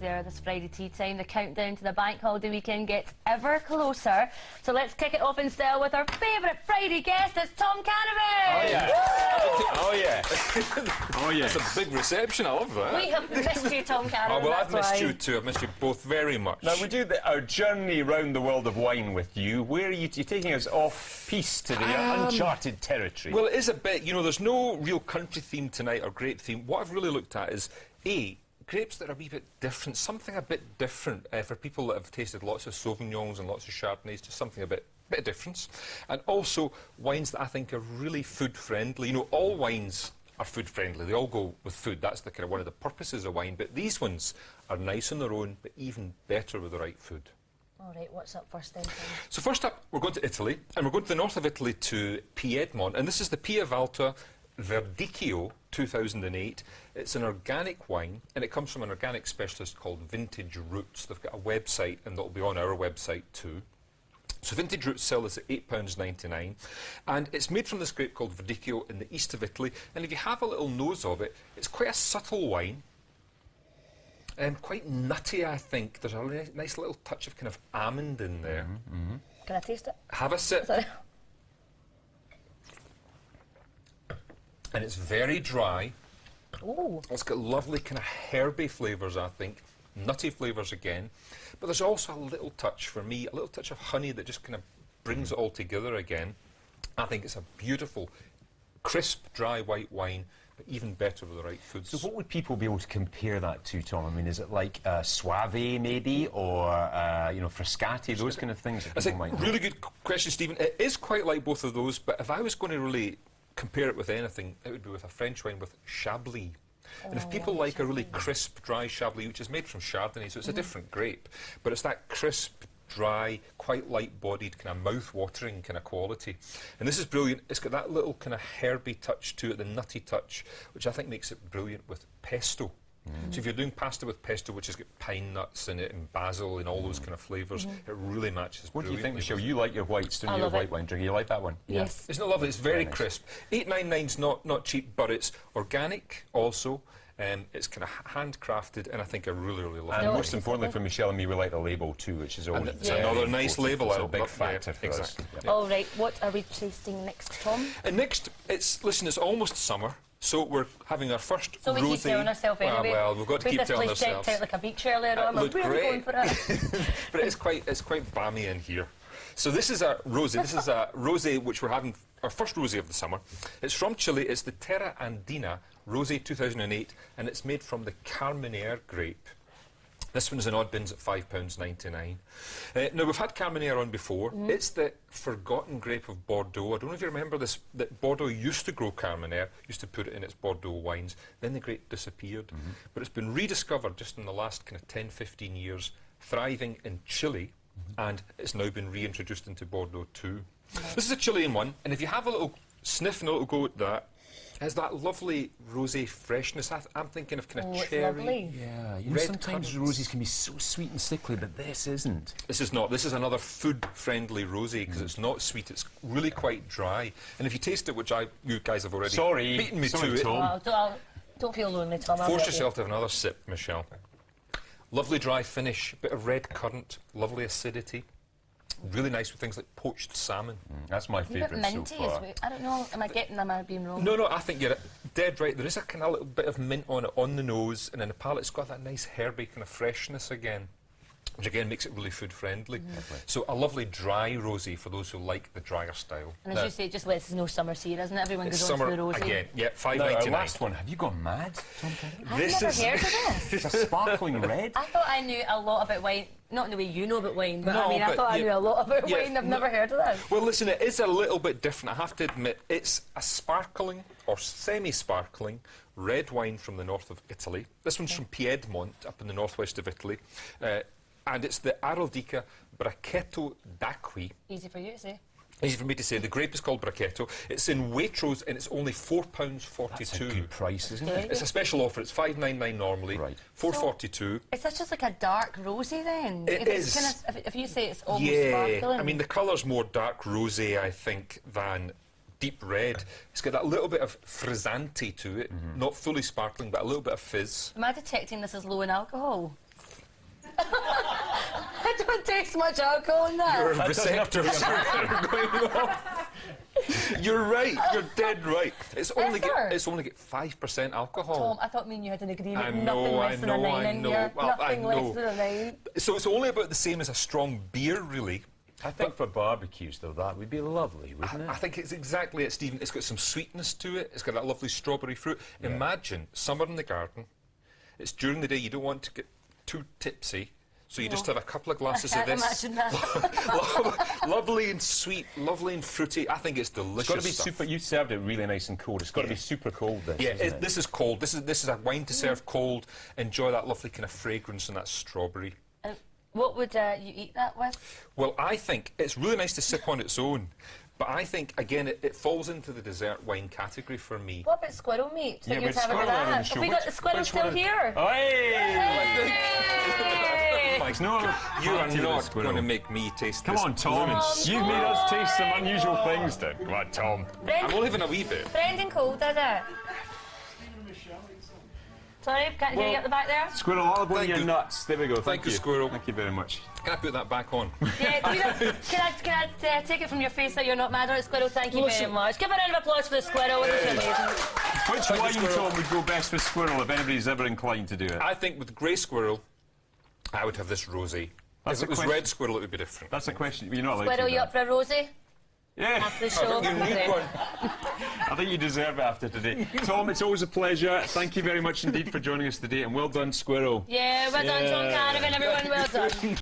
there this Friday tea time. The countdown to the bank holiday weekend gets ever closer. So let's kick it off in style with our favourite Friday guest. It's Tom Canavan. Oh yeah. Oh yeah. Oh yeah. It's a big reception. I love that. We have missed you, Tom Canavan. Oh, well, I've missed you too. I've missed you both very much. Now we do our journey round the world of wine with you. Where are you're taking us off piste to the uncharted territory? Well, it is a bit. You know, there's no real country theme tonight or grape theme. What I've really looked at is grapes that are a wee bit different, something a bit different for people that have tasted lots of Sauvignons and lots of Chardonnays, just something a bit of difference. And also wines that I think are really food friendly. You know, all wines are food friendly. They all go with food. That's the kind of one of the purposes of wine. But these ones are nice on their own, but even better with the right food. All right, what's up first then? So first up, we're going to Italy, and we're going to the north of Italy to Piedmont, and this is the Pia Valta Verdicchio 2008. It's an organic wine, and it comes from an organic specialist called Vintage Roots. They've got a website, and that'll be on our website too. So Vintage Roots sell this at £8.99, and it's made from this grape called Verdicchio in the east of Italy, and if you have a little nose of it, it's quite a subtle wine. Quite nutty, I think. There's a nice little touch of kind of almond in there. Can I taste it? Have a sip. Sorry. And it's very dry. Ooh. It's got lovely kind of herby flavours, I think. Nutty flavours again. But there's also a little touch, for me, a little touch of honey that just kind of brings it all together again. I think it's a beautiful, crisp, dry white wine, but even better with the right foods. So what would people be able to compare that to, Tom? I mean, is it like Soave, maybe, or, you know, Frascati, those kind of things? That's a really good question, Stephen. It is quite like both of those, but if I was going to really compare it with anything, it would be with a French wine with Chablis. And if people like a really crisp, dry Chablis, which is made from Chardonnay, so it's a different grape, but it's that crisp, dry, quite light-bodied, kind of mouth-watering kind of quality. And this is brilliant. It's got that little kind of herby touch to it, the nutty touch, which I think makes it brilliant with pesto. So if you're doing pasta with pesto, which has got pine nuts in it and basil and all those kind of flavours, it really matches. What do you think, Michelle? You like your whites, don't you? Your white wine drinker. You like that one? Yes. It's not lovely. It's very crisp. £8.99's not cheap, but it's organic also. It's kind of handcrafted, and I think I really love it. And most importantly for Michelle and me, we like the label too, which is always another nice label. It's a big factor for us. All right, what are we tasting next, Tom? And next, it's almost summer. So we're having our first rosé. So we keep telling ourselves anyway. Well, we've got to keep telling ourselves. Checked out like a beach earlier on. We're really going for it. But it's quite balmy in here. So this is a rosé. This is a rosé which we're having our first rosé of the summer. It's from Chile. It's the Terra Andina Rosé 2008, and it's made from the Carmenere grape. This one's in odd bins at £5.99. Now, we've had Carmenere on before. It's the forgotten grape of Bordeaux. I don't know if you remember this, that Bordeaux used to grow Carmenere, used to put it in its Bordeaux wines. Then the grape disappeared. But it's been rediscovered just in the last kind of 10, 15 years, thriving in Chile, and it's now been reintroduced into Bordeaux too. This is a Chilean one, and if you have a little sniff and a little go at that, it has that lovely rosé freshness. I'm thinking of kind of cherry. Lovely. Yeah, you know, sometimes rosés can be so sweet and sickly, but this isn't. This is not. This is another food-friendly rosé because it's not sweet. It's really quite dry. And if you taste it, which you guys have already beaten me to it, Don't feel lonely, Tom. force yourself to have another sip, Michelle. Lovely dry finish, bit of red currant, lovely acidity. Really nice with things like poached salmon. That's my favourite so far. I don't know, am I being wrong? No, I think you're dead right. There is a kind of little bit of mint on it on the nose, and then the palate, it's got that nice herby kind of freshness again, which again makes it really food friendly. So a lovely dry rosé for those who like the drier style. And as you say, it just lets us know summer's here, doesn't it? Everyone goes on summer to the rosé. again. Yeah, Now, £5.99. our last one. Have you gone mad, Tom? I've never heard of this. It's a sparkling red. I thought I knew a lot about wine, not in the way you know about wine, but No, I mean, I thought I knew a lot about wine. I've never heard of this. Well, listen, it is a little bit different, I have to admit. It's a sparkling or semi-sparkling red wine from the north of Italy. This one's from Piedmont, up in the northwest of Italy. And it's the Araldica Bracchetto d'Acqui. Easy for you to say. Easy for me to say. The grape is called Bracchetto. It's in Waitrose, and it's only £4.42. That's a good price, isn't it? It's a special offer. It's £5.99 normally. Right. £4.42. Is this just like a dark rosé then? It is. If you say it's almost Yeah. sparkling. I mean, the colour's more dark rosé, I think, than deep red. It's got that little bit of frizzante to it. Not fully sparkling, but a little bit of fizz. Am I detecting this as low in alcohol? I don't taste much alcohol in that. Your That doesn't have to be receptors are going off. You're right. You're dead right. It's only get 5% alcohol. Tom, I thought me and you had an agreement. I Nothing know, less than a 9 in here. Well, Nothing less than a 9. So it's only about the same as a strong beer, really. I think for barbecues, though, that would be lovely, wouldn't it? I think it's exactly it, Stephen. It's got some sweetness to it. It's got that lovely strawberry fruit. Imagine summer in the garden. It's during the day. You don't want to get too tipsy. So you just have a couple of glasses of this. Imagine that. Lovely and sweet, lovely and fruity. I think it's delicious. It's got to be stuff. super. You served it really nice and cold. It's got to be super cold. This, Yeah, isn't it? this is cold. This is a wine to serve cold. Enjoy that lovely kind of fragrance and that strawberry. What would you eat that with? Well, I think it's really nice to sip on its own. But I think, again, it falls into the dessert wine category for me. What about squirrel meat? Yeah, What you but was having with squirrel on the that? show. Have we got the squirrel Which still one? here? Oh, hey! Hey! Mike's no You are party with the not squirrel. going to make me taste Come this on, Tom. blooming You've made us taste some unusual things, then. Come on, Tom. I'm only having a wee bit. Brendan Cole did it. Sorry, can't hear you at the back there. Squirrel, I'll blame Thank your you. nuts. There we go. Thank you, Squirrel. Thank you very much. Can I put that back on? Yeah, can I take it from your face that you're not mad at it, Squirrel? Thank you very much. Give a round of applause for the Squirrel. It was amazing. Which Thank you, wine, Squirrel. Tom, would go best with Squirrel if anybody's ever inclined to do it? I think with grey squirrel, I would have this rosé. That's If it a was question. red squirrel, it would be different. That's a question. You're not allowed Squirrel, to. you up for a rosy? Yeah. After the show? You need one. I think you deserve it after today. Tom, it's always a pleasure. Thank you very much indeed for joining us today, and well done, Squirrel. Yeah, well done, Tom Canavan, everyone, well done.